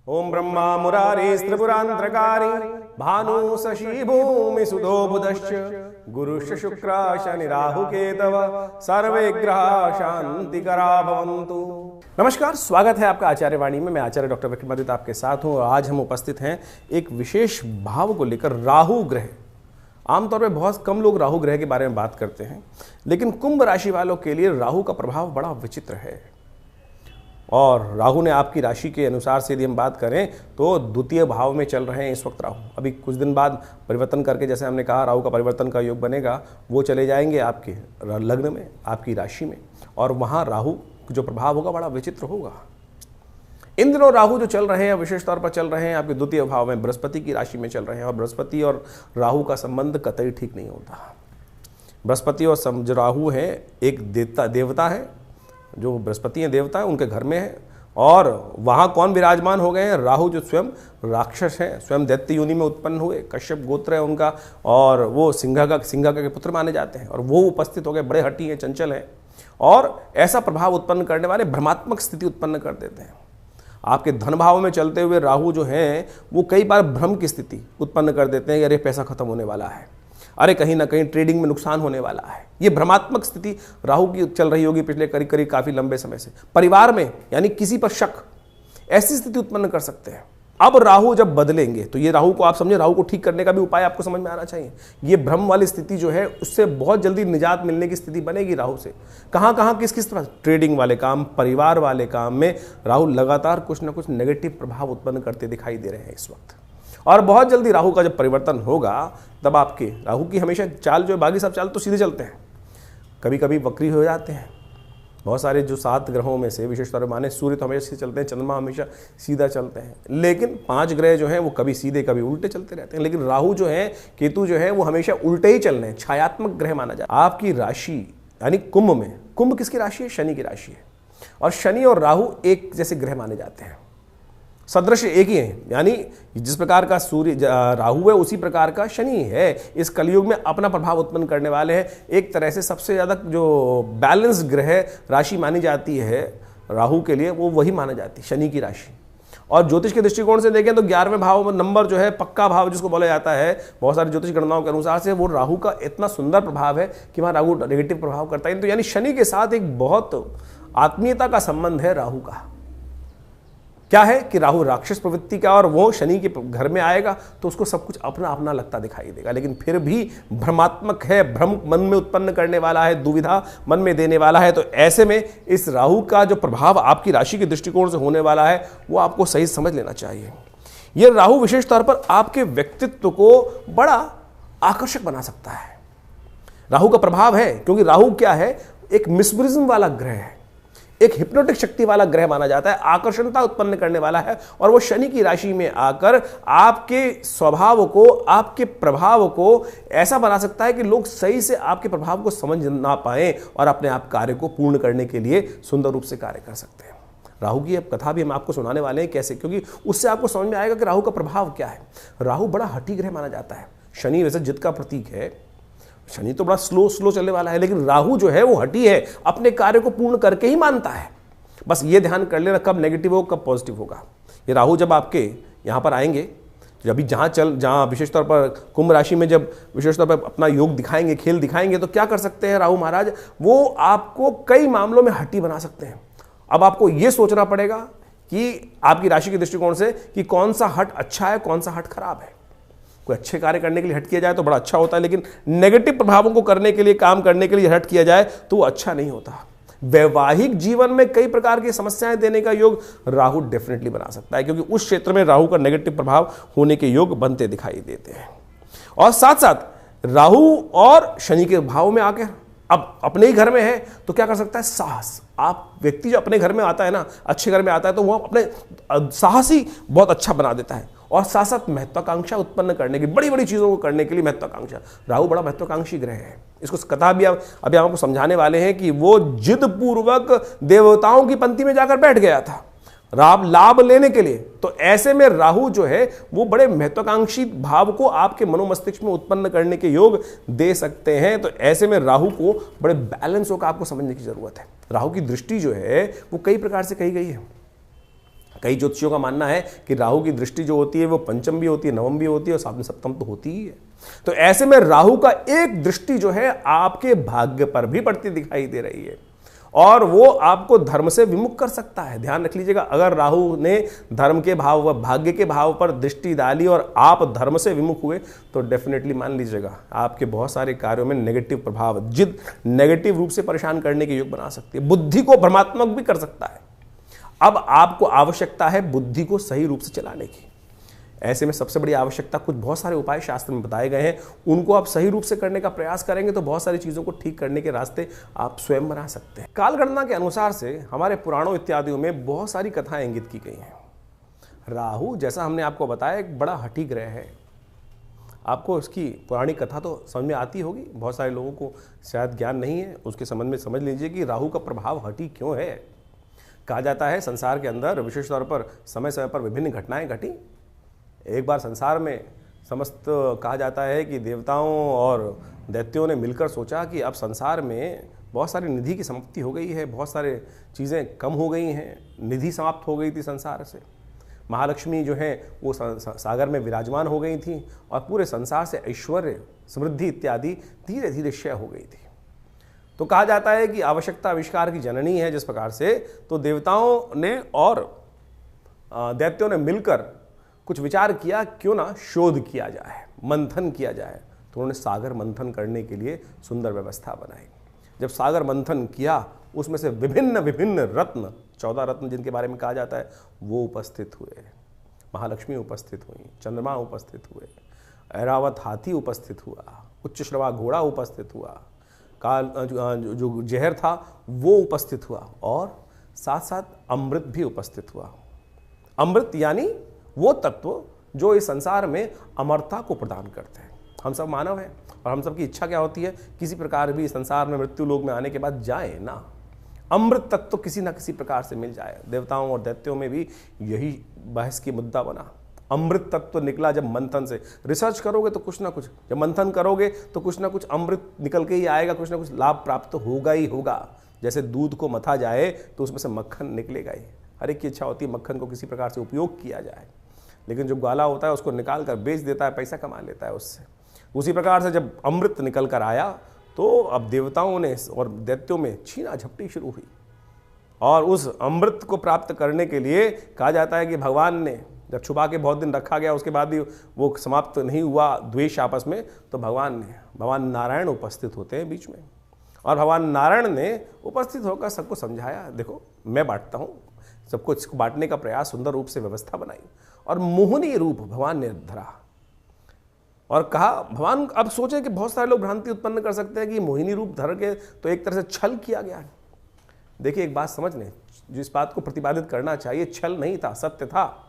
ओम ब्रह्मा मुरारी त्रिपुरांतरकारी भानु शशि भूमि सुधो बुधश्च गुरुश्च शुक्र शनि राहु केतव सर्वे ग्रह शांतिकरा भवन्तु। नमस्कार, स्वागत है आपका आचार्य वाणी में। मैं आचार्य डॉक्टर विक्रमादित्य आपके साथ हूँ। आज हम उपस्थित हैं एक विशेष भाव को लेकर, राहु ग्रह। आमतौर पर बहुत कम लोग राहु ग्रह के बारे में बात करते हैं, लेकिन कुंभ राशि वालों के लिए राहु का प्रभाव बड़ा विचित्र है। और राहु ने आपकी राशि के अनुसार से यदि हम बात करें तो द्वितीय भाव में चल रहे हैं इस वक्त राहु। अभी कुछ दिन बाद परिवर्तन करके, जैसे हमने कहा राहु का परिवर्तन का योग बनेगा, वो चले जाएंगे आपके लग्न में, आपकी राशि में, और वहाँ राहु जो प्रभाव होगा बड़ा विचित्र होगा। इन दिनों राहु जो चल रहे हैं विशेष तौर पर चल रहे हैं आपके द्वितीय भाव में, बृहस्पति की राशि में चल रहे हैं। और बृहस्पति और राहु का संबंध कतई ठीक नहीं होता। बृहस्पति और जो राहु है, एक देवता है, जो बृहस्पति हैं देवता है, उनके घर में है। और वहाँ कौन विराजमान हो गए हैं? राहु जो स्वयं राक्षस हैं, स्वयं दैत्य योनि में उत्पन्न हुए, कश्यप गोत्र है उनका, और वो सिंह के पुत्र माने जाते हैं। और वो उपस्थित हो गए, बड़े हठी हैं, चंचल हैं, और ऐसा प्रभाव उत्पन्न करने वाले भ्रमात्मक स्थिति उत्पन्न कर देते हैं। आपके धन भाव में चलते हुए राहु जो हैं वो कई बार भ्रम की स्थिति उत्पन्न कर देते हैं। अरे पैसा खत्म होने वाला है, अरे कहीं ना कहीं ट्रेडिंग में नुकसान होने वाला है। ये भ्रमात्मक स्थिति राहु की चल रही होगी पिछले करीब काफी लंबे समय से। परिवार में यानी किसी पर शक, ऐसी स्थिति उत्पन्न कर सकते हैं। अब राहु जब बदलेंगे तो ये राहु को आप समझे, राहु को ठीक करने का भी उपाय आपको समझ में आना चाहिए। ये भ्रम वाली स्थिति जो है उससे बहुत जल्दी निजात मिलने की स्थिति बनेगी राहु से। कहाँ कहाँ किस तरह ट्रेडिंग वाले काम, परिवार वाले काम में राहु लगातार कुछ ना कुछ नेगेटिव प्रभाव उत्पन्न करते दिखाई दे रहे हैं इस वक्त। और बहुत जल्दी राहु का जब परिवर्तन होगा तब आपके राहु की हमेशा चाल जो है, बाकी सब चाल तो सीधे चलते हैं, कभी कभी वक्री हो जाते हैं। बहुत सारे जो 7 ग्रहों में से विशेष तौर पर माने सूर्य तो हमेशा सीधे चलते हैं, चंद्रमा हमेशा सीधा चलते हैं, लेकिन 5 ग्रह जो हैं वो कभी सीधे कभी उल्टे चलते रहते हैं। लेकिन राहु जो है, केतु जो है, वो हमेशा उल्टे ही चल रहे हैं, छायात्मक ग्रह माना जाता है। आपकी राशि यानी कुंभ में, कुंभ किसकी राशि है? शनि की राशि है। और शनि और राहु एक जैसे ग्रह माने जाते हैं, सदृश एक ही है। यानी जिस प्रकार का सूर्य राहु है उसी प्रकार का शनि है। इस कलयुग में अपना प्रभाव उत्पन्न करने वाले हैं। एक तरह से सबसे ज़्यादा जो बैलेंस ग्रह राशि मानी जाती है राहु के लिए, वो वही माना जाती है, शनि की राशि। और ज्योतिष के दृष्टिकोण से देखें तो 11वें भाव नंबर जो है, पक्का भाव जिसको बोला जाता है बहुत सारी ज्योतिष गणनाओं के अनुसार से, वो राहु का इतना सुंदर प्रभाव है कि वहाँ राहु नेगेटिव प्रभाव करता है। तो यानी शनि के साथ एक बहुत आत्मीयता का संबंध है राहु का। क्या है कि राहु राक्षस प्रवृत्ति का, और वो शनि के घर में आएगा तो उसको सब कुछ अपना अपना लगता दिखाई देगा, लेकिन फिर भी भ्रमात्मक है, भ्रम मन में उत्पन्न करने वाला है, दुविधा मन में देने वाला है। तो ऐसे में इस राहु का जो प्रभाव आपकी राशि के दृष्टिकोण से होने वाला है वो आपको सही समझ लेना चाहिए। यह राहु विशेष तौर पर आपके व्यक्तित्व को बड़ा आकर्षक बना सकता है। राहु का प्रभाव है क्योंकि राहु क्या है? एक मिस्मरिज्म वाला ग्रह है, एक हिप्नोटिक शक्ति वाला ग्रह माना जाता है, आकर्षणता उत्पन्न करने वाला है। और वो शनि की राशि में आकर आपके स्वभाव को, आपके प्रभाव को ऐसा बना सकता है कि लोग सही से आपके प्रभाव को समझ ना पाएं और अपने आप कार्य को पूर्ण करने के लिए सुंदर रूप से कार्य कर सकते हैं। राहु की अब कथा भी हम आपको सुनाने वाले हैं, कैसे, क्योंकि उससे आपको समझ में आएगा कि राहु का प्रभाव क्या है। राहु बड़ा हठी ग्रह माना जाता है। शनि वैसे जिद का प्रतीक है, शनि तो बड़ा स्लो चलने वाला है, लेकिन राहु जो है वो हठी है, अपने कार्य को पूर्ण करके ही मानता है। बस ये ध्यान कर लेना कब नेगेटिव हो कब पॉजिटिव होगा। ये राहु जब आपके यहाँ पर आएंगे, जब जहाँ विशेष तौर पर कुंभ राशि में जब विशेष तौर पर अपना योग दिखाएंगे, खेल दिखाएंगे, तो क्या कर सकते हैं राहु महाराज? वो आपको कई मामलों में हठी बना सकते हैं। अब आपको ये सोचना पड़ेगा कि आपकी राशि के दृष्टिकोण से कि कौन सा हट अच्छा है, कौन सा हट खराब है। कोई अच्छे कार्य करने के लिए हट किया जाए तो बड़ा अच्छा होता है, लेकिन नेगेटिव प्रभावों को करने के लिए, काम करने के लिए हट किया जाए तो वो अच्छा नहीं होता। वैवाहिक जीवन में कई प्रकार की समस्याएं देने का योग राहु डेफिनेटली बना सकता है, क्योंकि उस क्षेत्र में राहु का नेगेटिव प्रभाव होने के योग बनते दिखाई देते हैं। और साथ साथ राहु और शनि के भाव में आकर अब अपने ही घर में है तो क्या कर सकता है? साहस। आप व्यक्ति जो अपने घर में आता है ना, अच्छे घर में आता है, तो वो अपने साहस ही बहुत अच्छा बना देता है। और साथ साथ महत्वाकांक्षा उत्पन्न करने की, बड़ी बड़ी चीज़ों को करने के लिए महत्वाकांक्षा। राहु बड़ा महत्वाकांक्षी ग्रह है। इसको कथा भी अभी आपको समझाने वाले हैं कि वो जिद पूर्वक देवताओं की पंक्ति में जाकर बैठ गया था लाभ लेने के लिए। तो ऐसे में राहु जो है वो बड़े महत्वाकांक्षी भाव को आपके मनोमस्तिष्क में उत्पन्न करने के योग दे सकते हैं। तो ऐसे में राहु को बड़े बैलेंस होकर आपको समझने की जरूरत है। राहु की दृष्टि जो है वो कई प्रकार से कही गई है। कई ज्योतिषियों का मानना है कि राहु की दृष्टि जो होती है वो पंचम भी होती है, नवम भी होती है और साथ में सप्तम तो होती ही है। तो ऐसे में राहु का एक दृष्टि जो है आपके भाग्य पर भी पड़ती दिखाई दे रही है और वो आपको धर्म से विमुख कर सकता है। ध्यान रख लीजिएगा, अगर राहु ने धर्म के भाव व भाग्य के भाव पर दृष्टि डाली और आप धर्म से विमुख हुए तो डेफिनेटली मान लीजिएगा आपके बहुत सारे कार्यों में नेगेटिव प्रभाव, जिद नेगेटिव रूप से परेशान करने के योग बना सकती है, बुद्धि को भ्रमात्मक भी कर सकता है। अब आपको आवश्यकता है बुद्धि को सही रूप से चलाने की। ऐसे में सबसे बड़ी आवश्यकता, कुछ बहुत सारे उपाय शास्त्र में बताए गए हैं, उनको आप सही रूप से करने का प्रयास करेंगे तो बहुत सारी चीज़ों को ठीक करने के रास्ते आप स्वयं बना सकते हैं। कालगणना के अनुसार से हमारे पुराणों इत्यादियों में बहुत सारी कथाएं इंगित की गई हैं। राहु, जैसा हमने आपको बताया, एक बड़ा हठी ग्रह है। आपको उसकी पौराणिक कथा तो समझ में आती होगी, बहुत सारे लोगों को शायद ज्ञान नहीं है, उसके संबंध में समझ लीजिए कि राहु का प्रभाव हठी क्यों है। कहा जाता है संसार के अंदर विशेष तौर पर समय समय पर विभिन्न घटनाएं घटी। एक बार संसार में समस्त कहा जाता है कि देवताओं और दैत्यों ने मिलकर सोचा कि अब संसार में बहुत सारी निधि की समाप्ति हो गई है, बहुत सारे चीज़ें कम हो गई हैं, निधि समाप्त हो गई थी संसार से। महालक्ष्मी जो है वो सागर में विराजमान हो गई थी और पूरे संसार से ऐश्वर्य, समृद्धि इत्यादि धीरे धीरे क्षय हो गई थी। तो कहा जाता है कि आवश्यकता आविष्कार की जननी है। जिस प्रकार से तो देवताओं ने और दैत्यों ने मिलकर कुछ विचार किया, क्यों ना शोध किया जाए, मंथन किया जाए। तो उन्होंने सागर मंथन करने के लिए सुंदर व्यवस्था बनाई। जब सागर मंथन किया, उसमें से विभिन्न विभिन्न रत्न, 14 रत्न जिनके बारे में कहा जाता है, वो उपस्थित हुए। महालक्ष्मी उपस्थित हुई, चंद्रमा उपस्थित हुए, ऐरावत हाथी उपस्थित हुआ, उच्च श्रवा घोड़ा उपस्थित हुआ, काल जो जहर था वो उपस्थित हुआ और साथ साथ अमृत भी उपस्थित हुआ। अमृत यानी वो तत्व जो इस संसार में अमरता को प्रदान करते हैं। हम सब मानव हैं और हम सब की इच्छा क्या होती है, किसी प्रकार भी संसार में मृत्यु लोक में आने के बाद जाए ना, अमृत तत्व किसी ना किसी प्रकार से मिल जाए। देवताओं और दैत्यों में भी यही बहस की मुद्दा बना। अमृत तत्व निकला जब मंथन से, रिसर्च करोगे तो कुछ ना कुछ, जब मंथन करोगे तो कुछ ना कुछ अमृत निकल के ही आएगा, कुछ ना कुछ लाभ प्राप्त होगा ही होगा। जैसे दूध को मथा जाए तो उसमें से मक्खन निकलेगा ही। हर एक की इच्छा होती है मक्खन को किसी प्रकार से उपयोग किया जाए, लेकिन जो ग्वाला होता है उसको निकाल कर बेच देता है, पैसा कमा लेता है उससे। उसी प्रकार से जब अमृत निकल कर आया तो अब देवताओं ने और दैत्यों में छीना झपटी शुरू हुई और उस अमृत को प्राप्त करने के लिए कहा जाता है कि भगवान ने जब छुपा के बहुत दिन रखा गया, उसके बाद भी वो समाप्त नहीं हुआ द्वेष आपस में, तो भगवान नारायण उपस्थित होते हैं बीच में और भगवान नारायण ने उपस्थित होकर सबको समझाया, देखो मैं बांटता हूँ, सबको इसको बांटने का प्रयास, सुंदर रूप से व्यवस्था बनाई और मोहिनी रूप भगवान ने धरा और कहा, भगवान अब सोचे कि बहुत सारे लोग भ्रांति उत्पन्न कर सकते हैं कि मोहिनी रूप धर के तो एक तरह से छल किया गया। देखिए एक बात समझ लें, जिस बात को प्रतिपादित करना चाहिए छल नहीं था, सत्य था।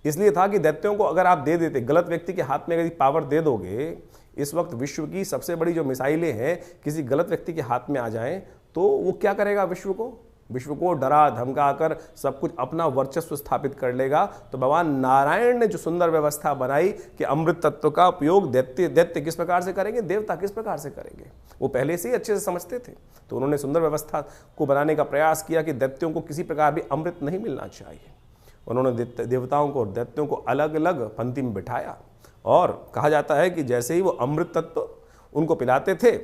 इसलिए था कि दैत्यों को अगर आप दे देते, गलत व्यक्ति के हाथ में यदि पावर दे दोगे, इस वक्त विश्व की सबसे बड़ी जो मिसाइलें हैं किसी गलत व्यक्ति के हाथ में आ जाएं तो वो क्या करेगा, विश्व को डरा धमका कर सब कुछ अपना वर्चस्व स्थापित कर लेगा। तो भगवान नारायण ने जो सुंदर व्यवस्था बनाई कि अमृत तत्व का उपयोग दैत्य किस प्रकार से करेंगे, देवता किस प्रकार से करेंगे, वो पहले से ही अच्छे से समझते थे। तो उन्होंने सुंदर व्यवस्था को बनाने का प्रयास किया कि दैत्यों को किसी प्रकार भी अमृत नहीं मिलना चाहिए। उन्होंने देवताओं को और दैत्यों को अलग अलग पंक्ति में बिठाया और कहा जाता है कि जैसे ही वो अमृत तत्व उनको पिलाते थे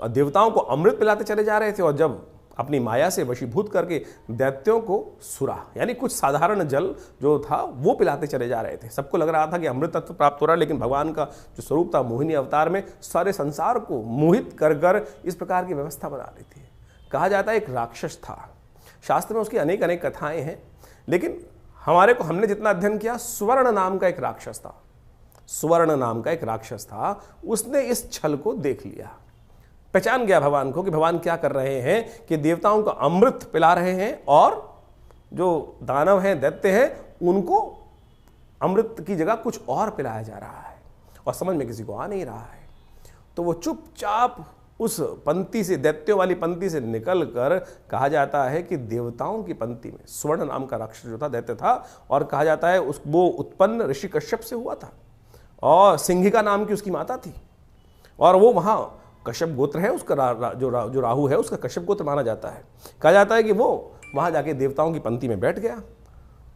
और देवताओं को अमृत पिलाते चले जा रहे थे और जब अपनी माया से वशीभूत करके दैत्यों को सुरा यानी कुछ साधारण जल जो था वो पिलाते चले जा रहे थे। सबको लग रहा था कि अमृत तत्व प्राप्त हो रहा है, लेकिन भगवान का जो स्वरूप था मोहिनी अवतार में सारे संसार को मोहित कर कर इस प्रकार की व्यवस्था बना ली थी। कहा जाता है एक राक्षस था, शास्त्र में उसकी अनेक अनेक कथाएं हैं, लेकिन हमने जितना अध्ययन किया, स्वर्ण नाम का एक राक्षस था। उसने इस छल को देख लिया, पहचान गया भगवान को कि भगवान क्या कर रहे हैं कि देवताओं को अमृत पिला रहे हैं और जो दानव हैं, दैत्य हैं, उनको अमृत की जगह कुछ और पिलाया जा रहा है और समझ में किसी को आ नहीं रहा है। तो वो चुपचाप उस पंक्ति से, दैत्यों वाली पंक्ति से निकल कर, कहा जाता है कि देवताओं की पंक्ति में स्वर्ण नाम का राक्षस जो था, दैत्य था, और कहा जाता है वो उत्पन्न ऋषि कश्यप से हुआ था और सिंहिका नाम की उसकी माता थी और वो वहाँ कश्यप गोत्र है उसका, जो राहु है उसका कश्यप गोत्र माना जाता है। कहा जाता है कि वो वहाँ जाके देवताओं की पंक्ति में बैठ गया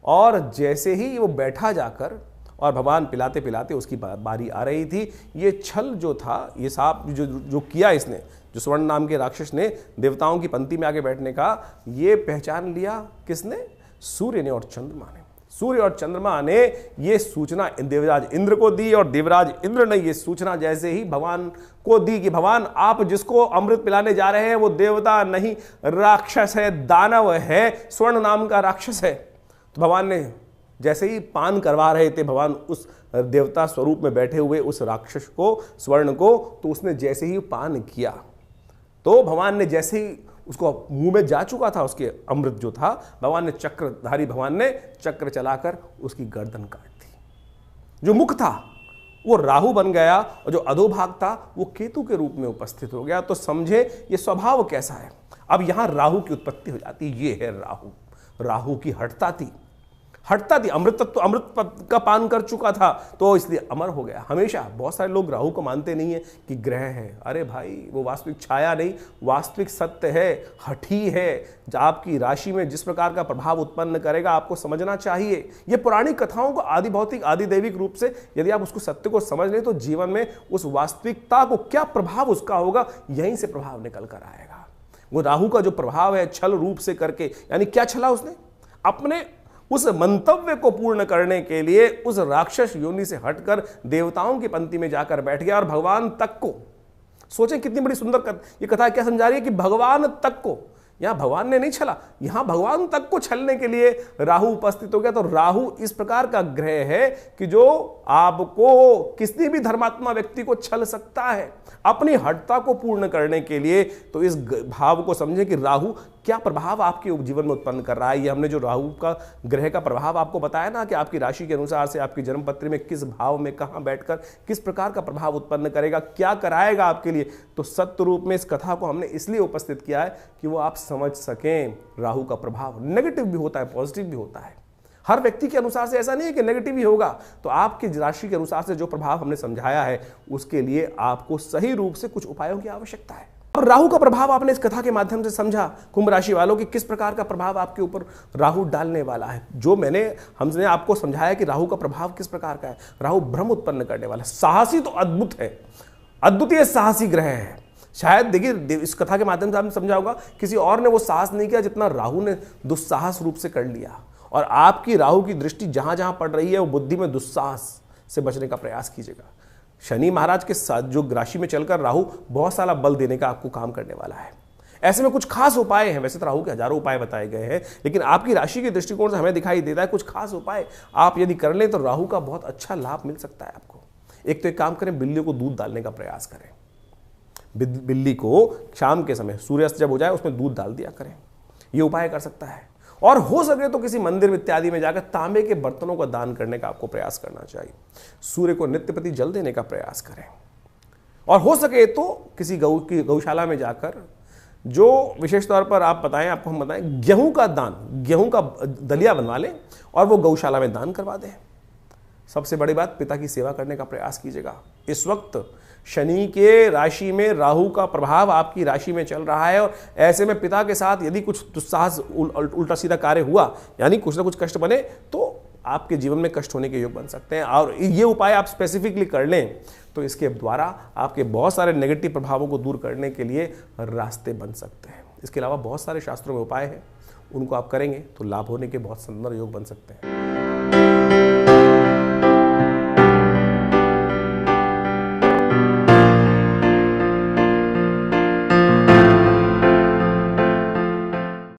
और जैसे ही वो बैठा जाकर और भगवान पिलाते पिलाते उसकी बारी आ रही थी, ये छल जो था, ये सांप जो किया इसने, जो स्वर्ण नाम के राक्षस ने देवताओं की पंक्ति में आके बैठने का, ये पहचान लिया किसने? सूर्य ने और चंद्रमा ने। सूर्य और चंद्रमा ने ये सूचना देवराज इंद्र को दी और देवराज इंद्र ने ये सूचना जैसे ही भगवान को दी कि भगवान आप जिसको अमृत पिलाने जा रहे हैं वो देवता नहीं, राक्षस है, दानव है, स्वर्ण नाम का राक्षस है। तो भगवान ने जैसे ही पान करवा रहे थे भगवान उस देवता स्वरूप में बैठे हुए उस राक्षस को, स्वर्ण को, तो उसने जैसे ही पान किया तो भगवान ने जैसे ही उसको मुंह में जा चुका था उसके अमृत जो था, भगवान ने चक्रधारी भगवान ने चक्र चलाकर उसकी गर्दन काट दी। जो मुख था वो राहु बन गया और जो अधोभाग था वो केतु के रूप में उपस्थित हो गया। तो समझे ये स्वभाव कैसा है। अब यहां राहु की उत्पत्ति हो जाती, ये है राहु। राहु की हठता थी, अमृत तत्व, अमृत का पान कर चुका था तो इसलिए अमर हो गया। हमेशा बहुत सारे लोग राहु को मानते नहीं है कि ग्रह है। अरे भाई वो वास्तविक छाया नहीं, वास्तविक सत्य है, हठी है। आपकी राशि में जिस प्रकार का प्रभाव उत्पन्न करेगा आपको समझना चाहिए। ये पौराणिक कथाओं को आदि भौतिक आदि दैविक रूप से यदि आप उसको सत्य को समझ लें तो जीवन में उस वास्तविकता को क्या प्रभाव उसका होगा, यहीं से प्रभाव निकल कर आएगा। वो राहु का जो प्रभाव है छल रूप से करके, यानी क्या छला उसने? अपने उस मंतव्य को पूर्ण करने के लिए उस राक्षस योनि से हटकर देवताओं की पंक्ति में जाकर बैठ गया और भगवान तक को, सोचें कितनी बड़ी सुंदर ये कथा क्या समझा रही है कि भगवान तक को, यहां भगवान ने नहीं छला, यहां भगवान तक को छलने के लिए राहु उपस्थित हो गया। तो राहु इस प्रकार का ग्रह है कि जो आपको किसी भी धर्मात्मा व्यक्ति को छल सकता है अपनी हठता को पूर्ण करने के लिए। तो इस भाव को समझें कि राहु क्या प्रभाव आपके जीवन में उत्पन्न कर रहा है। ये हमने जो राहु का ग्रह का प्रभाव आपको बताया ना कि आपकी राशि के अनुसार से आपकी जन्म पत्री में किस भाव में कहां बैठकर किस प्रकार का प्रभाव उत्पन्न करेगा, क्या कराएगा आपके लिए। तो सत्य रूप में इस कथा को हमने इसलिए उपस्थित किया है कि वो आप समझ सकें राहु का प्रभाव नेगेटिव भी होता है, पॉजिटिव भी होता है। हर व्यक्ति के अनुसार से ऐसा नहीं है कि नेगेटिव ही होगा। तो आपकी राशि के अनुसार से जो प्रभाव हमने समझाया है उसके लिए आपको सही रूप से कुछ उपायों की आवश्यकता है। और राहु का प्रभाव आपने इस कथा के माध्यम से समझा कुंभ राशि वालों की किस प्रकार का प्रभाव आपके ऊपर राहु डालने वाला है। जो हमने आपको समझाया कि राहु का प्रभाव किस प्रकार का है। राहु भ्रम उत्पन्न करने वाला, साहसी तो अद्भुत है, अद्वितीय साहसी ग्रह है। शायद देखिए इस कथा के माध्यम से आपने समझा होगा किसी और ने वो साहस नहीं किया जितना राहु ने दुस्साहस रूप से कर लिया। और आपकी राहु की दृष्टि जहां जहां पड़ रही है वो बुद्धि में दुस्साहस से बचने का प्रयास कीजिएगा। शनि महाराज के साथ जो राशि में चलकर राहु बहुत सारा बल देने का आपको काम करने वाला है। ऐसे में कुछ खास उपाय हैं। वैसे तो राहु के हजारों उपाय बताए गए हैं, लेकिन आपकी राशि के दृष्टिकोण से हमें दिखाई देता है कुछ खास उपाय आप यदि कर लें तो राहु का बहुत अच्छा लाभ मिल सकता है आपको। एक तो एक काम करें, बिल्लियों को दूध डालने का प्रयास करें। बिल्ली को शाम के समय सूर्यास्त जब हो जाए उसमें दूध डाल दिया करें, ये उपाय कर सकता है। और हो सके तो किसी मंदिर इत्यादि में जाकर तांबे के बर्तनों का दान करने का आपको प्रयास करना चाहिए। सूर्य को नित्य प्रति जल देने का प्रयास करें। और हो सके तो किसी गौशाला में जाकर जो विशेष तौर पर आप बताएं, आपको हम बताएं, गेहूं का दान, गेहूं का दलिया बनवा लें और वो गौशाला में दान करवा दें। सबसे बड़ी बात, पिता की सेवा करने का प्रयास कीजिएगा। इस वक्त शनि के राशि में राहु का प्रभाव आपकी राशि में चल रहा है और ऐसे में पिता के साथ यदि कुछ दुस्साहस उल्टा सीधा कार्य हुआ, यानी कुछ ना कुछ कष्ट बने, तो आपके जीवन में कष्ट होने के योग बन सकते हैं। और ये उपाय आप स्पेसिफिकली कर लें तो इसके द्वारा आपके बहुत सारे नेगेटिव प्रभावों को दूर करने के लिए रास्ते बन सकते हैं। इसके अलावा बहुत सारे शास्त्रों में उपाय हैं, उनको आप करेंगे तो लाभ होने के बहुत सुंदर योग बन सकते हैं।